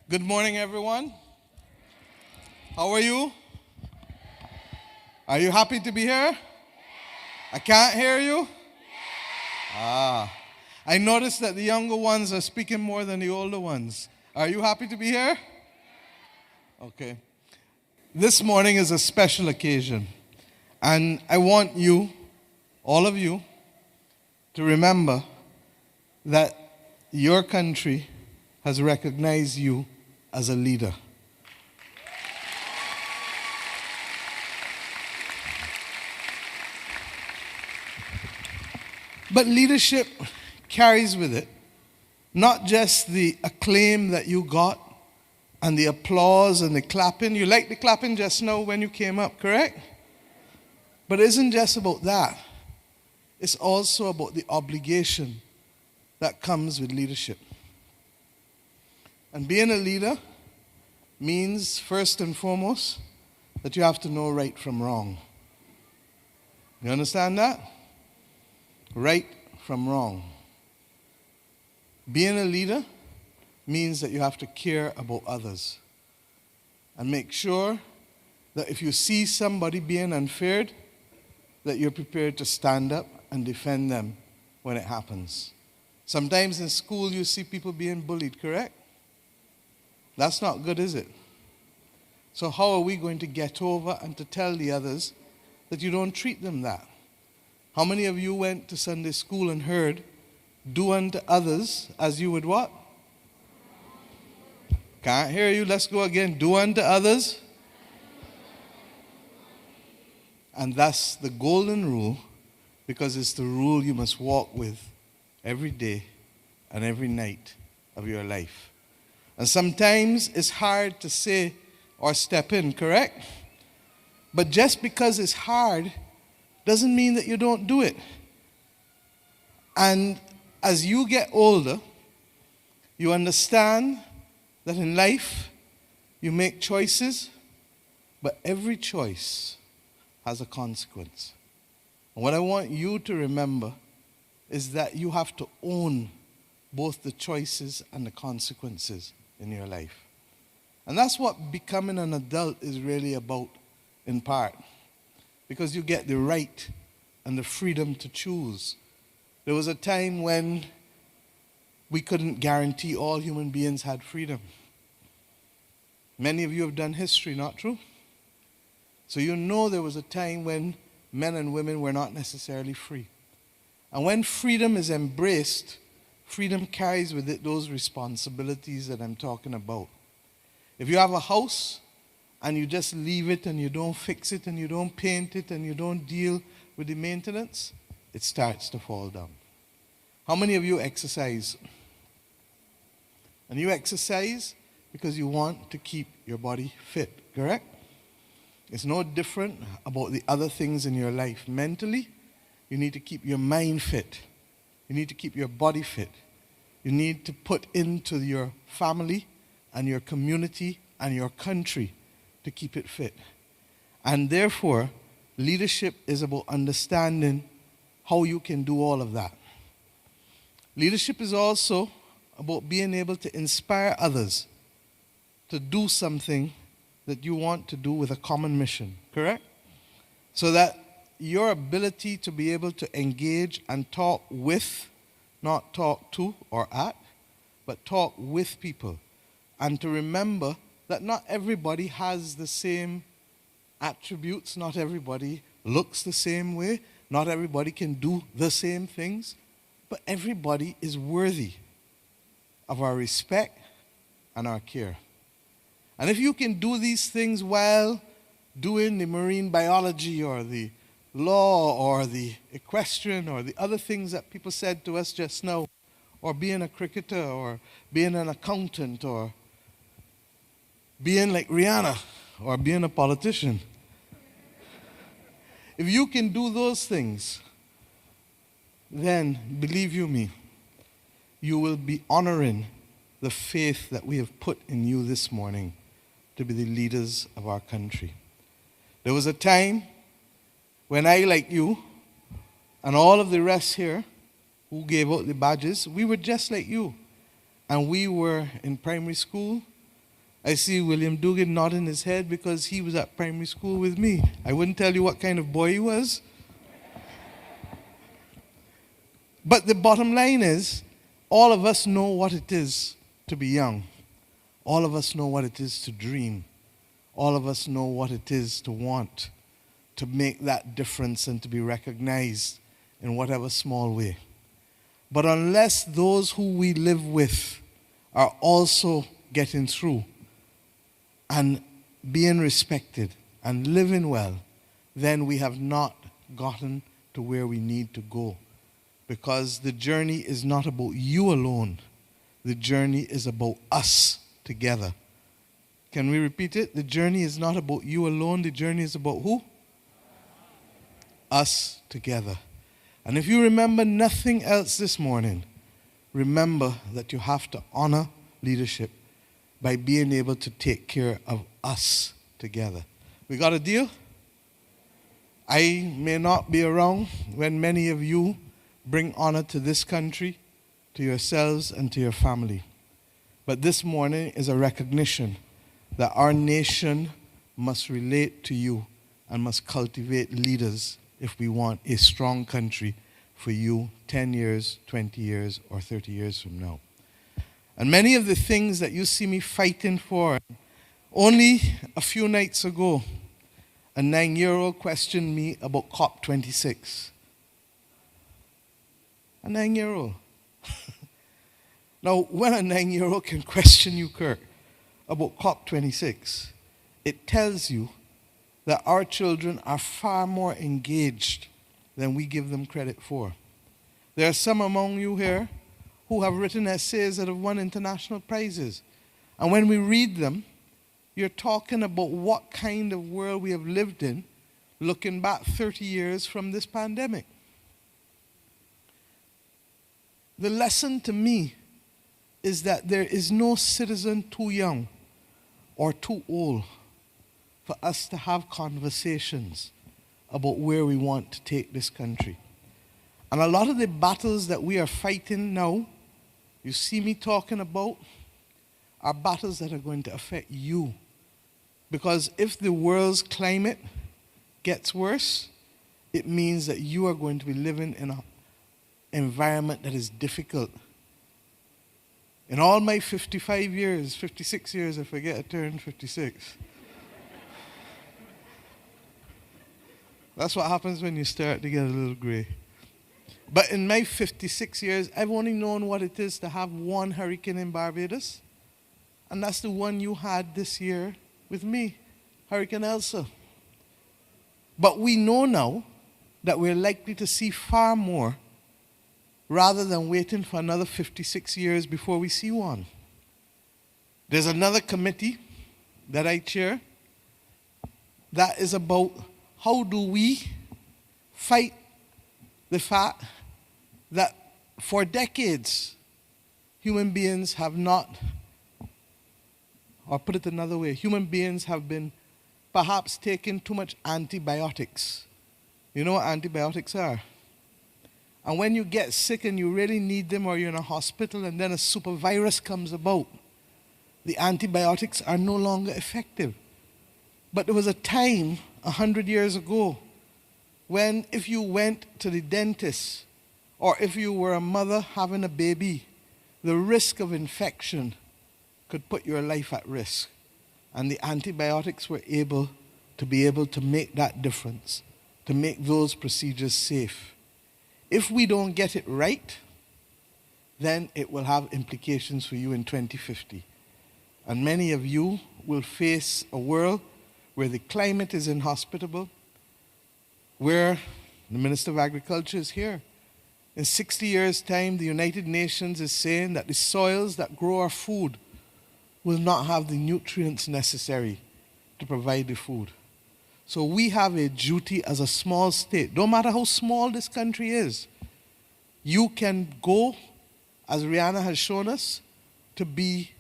Good morning, everyone. How are you? Are you happy to be here? I can't hear you. I noticed that the younger ones are speaking more than the older ones. Are you happy to be here? Okay. This morning is a special occasion, and I want you, all of you, to remember that your country has recognized you as a leader. But leadership carries with it not just the acclaim that you got and the applause and the clapping. You liked the clapping just now when you came up, correct? But it isn't just about that. It's also about the obligation that comes with leadership. And being a leader means, first and foremost, that you have to know right from wrong. You understand that? Right from wrong. Being a leader means that you have to care about others and make sure that if you see somebody being unfair, that you're prepared to stand up and defend them when it happens. Sometimes in school you see people being bullied, correct? That's not good, is it? So how are we going to get over and to tell the others that you don't treat them that? How many of you went to Sunday school and heard, do unto others as you would what? Can't hear you. Let's go again. Do unto others. And that's the golden rule, because it's the rule you must walk with every day and every night of your life. And sometimes it's hard to say or step in, correct? But just because it's hard doesn't mean that you don't do it. And as you get older, you understand that in life you make choices, but every choice has a consequence. And what I want you to remember is that you have to own both the choices and the consequences in your life. And that's what becoming an adult is really about, in part. Because you get the right and the freedom to choose. There was a time when we couldn't guarantee all human beings had freedom. Many of you have done history, not true? So you know there was a time when men and women were not necessarily free. And when freedom is embraced, freedom carries with it those responsibilities that I'm talking about. If you have a house and you just leave it and you don't fix it and you don't paint it and you don't deal with the maintenance, it starts to fall down. How many of you exercise? And you exercise because you want to keep your body fit, correct? It's no different about the other things in your life. Mentally, you need to keep your mind fit. You need to keep your body fit. You need to put into your family and your community and your country to keep it fit. And therefore, leadership is about understanding how you can do all of that. Leadership is also about being able to inspire others to do something that you want to do with a common mission, correct? So that your ability to be able to engage and talk with, not talk to or at, but talk with people. And to remember that not everybody has the same attributes, not everybody looks the same way, not everybody can do the same things, but everybody is worthy of our respect and our care. And if you can do these things while doing the marine biology or the law or the equestrian or the other things that people said to us just now, or being a cricketer or being an accountant or being like Rihanna or being a politician, if you can do those things, then believe you me, you will be honoring the faith that we have put in you this morning to be the leaders of our country. There was a time when I, like you, and all of the rest here who gave out the badges, we were just like you. And we were in primary school, I see William Dugan nodding his head because he was at primary school with me. I wouldn't tell you what kind of boy he was. But the bottom line is, all of us know what it is to be young. All of us know what it is to dream. All of us know what it is to want to make that difference and to be recognized in whatever small way. But unless those who we live with are also getting through and being respected and living well, then we have not gotten to where we need to go. Because the journey is not about you alone. The journey is about us together. Can we repeat it? The journey is not about you alone. The journey is about who? Us together. And if you remember nothing else this morning, remember that you have to honor leadership by being able to take care of us together. We got a deal? I may not be around when many of you bring honor to this country, to yourselves, and to your family. But this morning is a recognition that our nation must relate to you and must cultivate leaders if we want a strong country for you 10 years, 20 years, or 30 years from now. And many of the things that you see me fighting for, only a few nights ago, a 9-year-old questioned me about COP26. A 9-year-old. Now, when a 9-year-old can question you, Kirk, about COP26, it tells you that our children are far more engaged than we give them credit for. There are some among you here who have written essays that have won international prizes. And when we read them, you're talking about what kind of world we have lived in looking back 30 years from this pandemic. The lesson to me is that there is no citizen too young or too old for us to have conversations about where we want to take this country. And a lot of the battles that we are fighting now, you see me talking about, are battles that are going to affect you. Because if the world's climate gets worse, it means that you are going to be living in an environment that is difficult. In all my 55 years, 56 years, I forget I turned 56. That's what happens when you start to get a little gray. But in my 56 years, I've only known what it is to have one hurricane in Barbados. And that's the one you had this year with me, Hurricane Elsa. But we know now that we're likely to see far more rather than waiting for another 56 years before we see one. There's another committee that I chair that is about how do we fight the fact that for decades human beings have not, or put it another way, human beings have been perhaps taking too much antibiotics. You know what antibiotics are? And when you get sick and you really need them, or you're in a hospital and then a super virus comes about, the antibiotics are no longer effective. But there was a time 100 years ago when if you went to the dentist or if you were a mother having a baby, the risk of infection could put your life at risk. And the antibiotics were able to make that difference, to make those procedures safe. If we don't get it right, then it will have implications for you in 2050. And many of you will face a world where the climate is inhospitable, where the Minister of Agriculture is here. In 60 years' time, the United Nations is saying that the soils that grow our food will not have the nutrients necessary to provide the food. So we have a duty as a small state. No matter how small this country is, you can go, as Rihanna has shown us, to be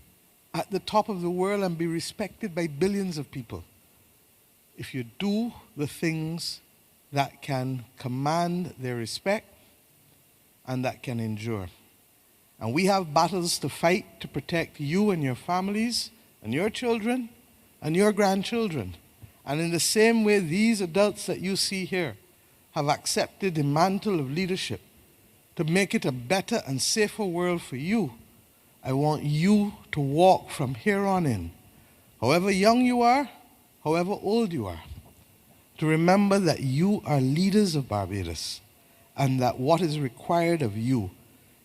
at the top of the world and be respected by billions of people. If you do the things that can command their respect and that can endure. And we have battles to fight to protect you and your families and your children and your grandchildren. And in the same way, these adults that you see here have accepted the mantle of leadership to make it a better and safer world for you. I want you to walk from here on in, however young you are, however old you are, to remember that you are leaders of Barbados and that what is required of you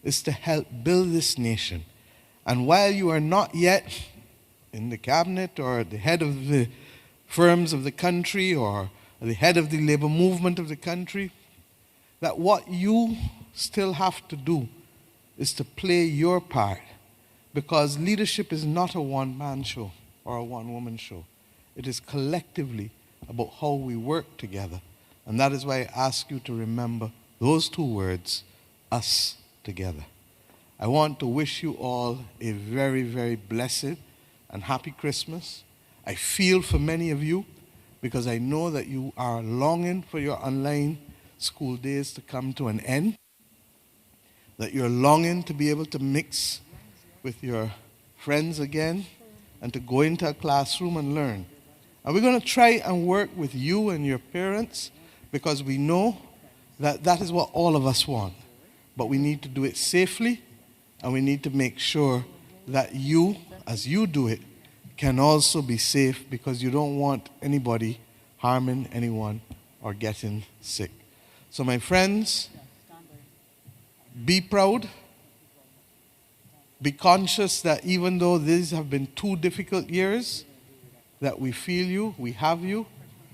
is to help build this nation. And while you are not yet in the cabinet or the head of the firms of the country or the head of the labor movement of the country, that what you still have to do is to play your part, because leadership is not a one-man show or a one-woman show. It is collectively about how we work together. And that is why I ask you to remember those two words, us together. I want to wish you all a very, very blessed and happy Christmas. I feel for many of you because I know that you are longing for your online school days to come to an end, that you're longing to be able to mix with your friends again and to go into a classroom and learn. And we're going to try and work with you and your parents because we know that that is what all of us want. But we need to do it safely, and we need to make sure that you, as you do it, can also be safe, because you don't want anybody harming anyone or getting sick. So my friends, be proud. Be conscious that even though these have been 2 difficult years, that we feel you, we have you,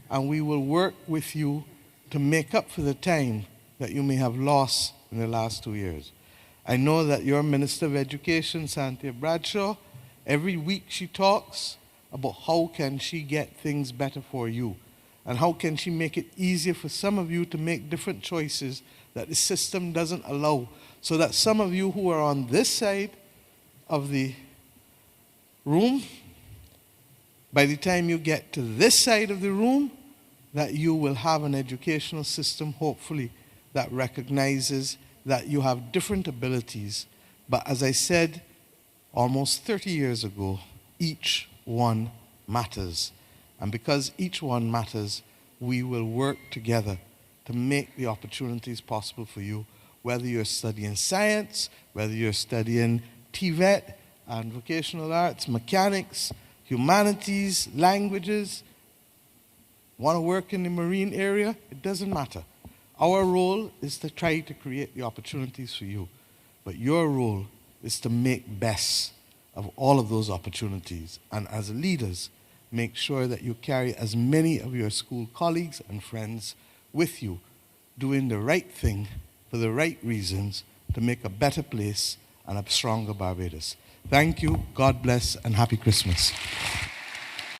and we will work with you to make up for the time that you may have lost in the last 2 years. I know that your Minister of Education, Cynthia Bradshaw, every week she talks about how can she get things better for you, and how can she make it easier for some of you to make different choices that the system doesn't allow, so that some of you who are on this side of the room, by the time you get to this side of the room, that you will have an educational system, hopefully, that recognizes that you have different abilities. But as I said almost 30 years ago, each one matters. And because each one matters, we will work together to make the opportunities possible for you, whether you're studying science, whether you're studying TVET and vocational arts, mechanics, humanities, languages, want to work in the marine area, it doesn't matter. Our role is to try to create the opportunities for you. But your role is to make best of all of those opportunities. And as leaders, make sure that you carry as many of your school colleagues and friends with you, doing the right thing for the right reasons to make a better place and a stronger Barbados. Thank you, God bless, and happy Christmas.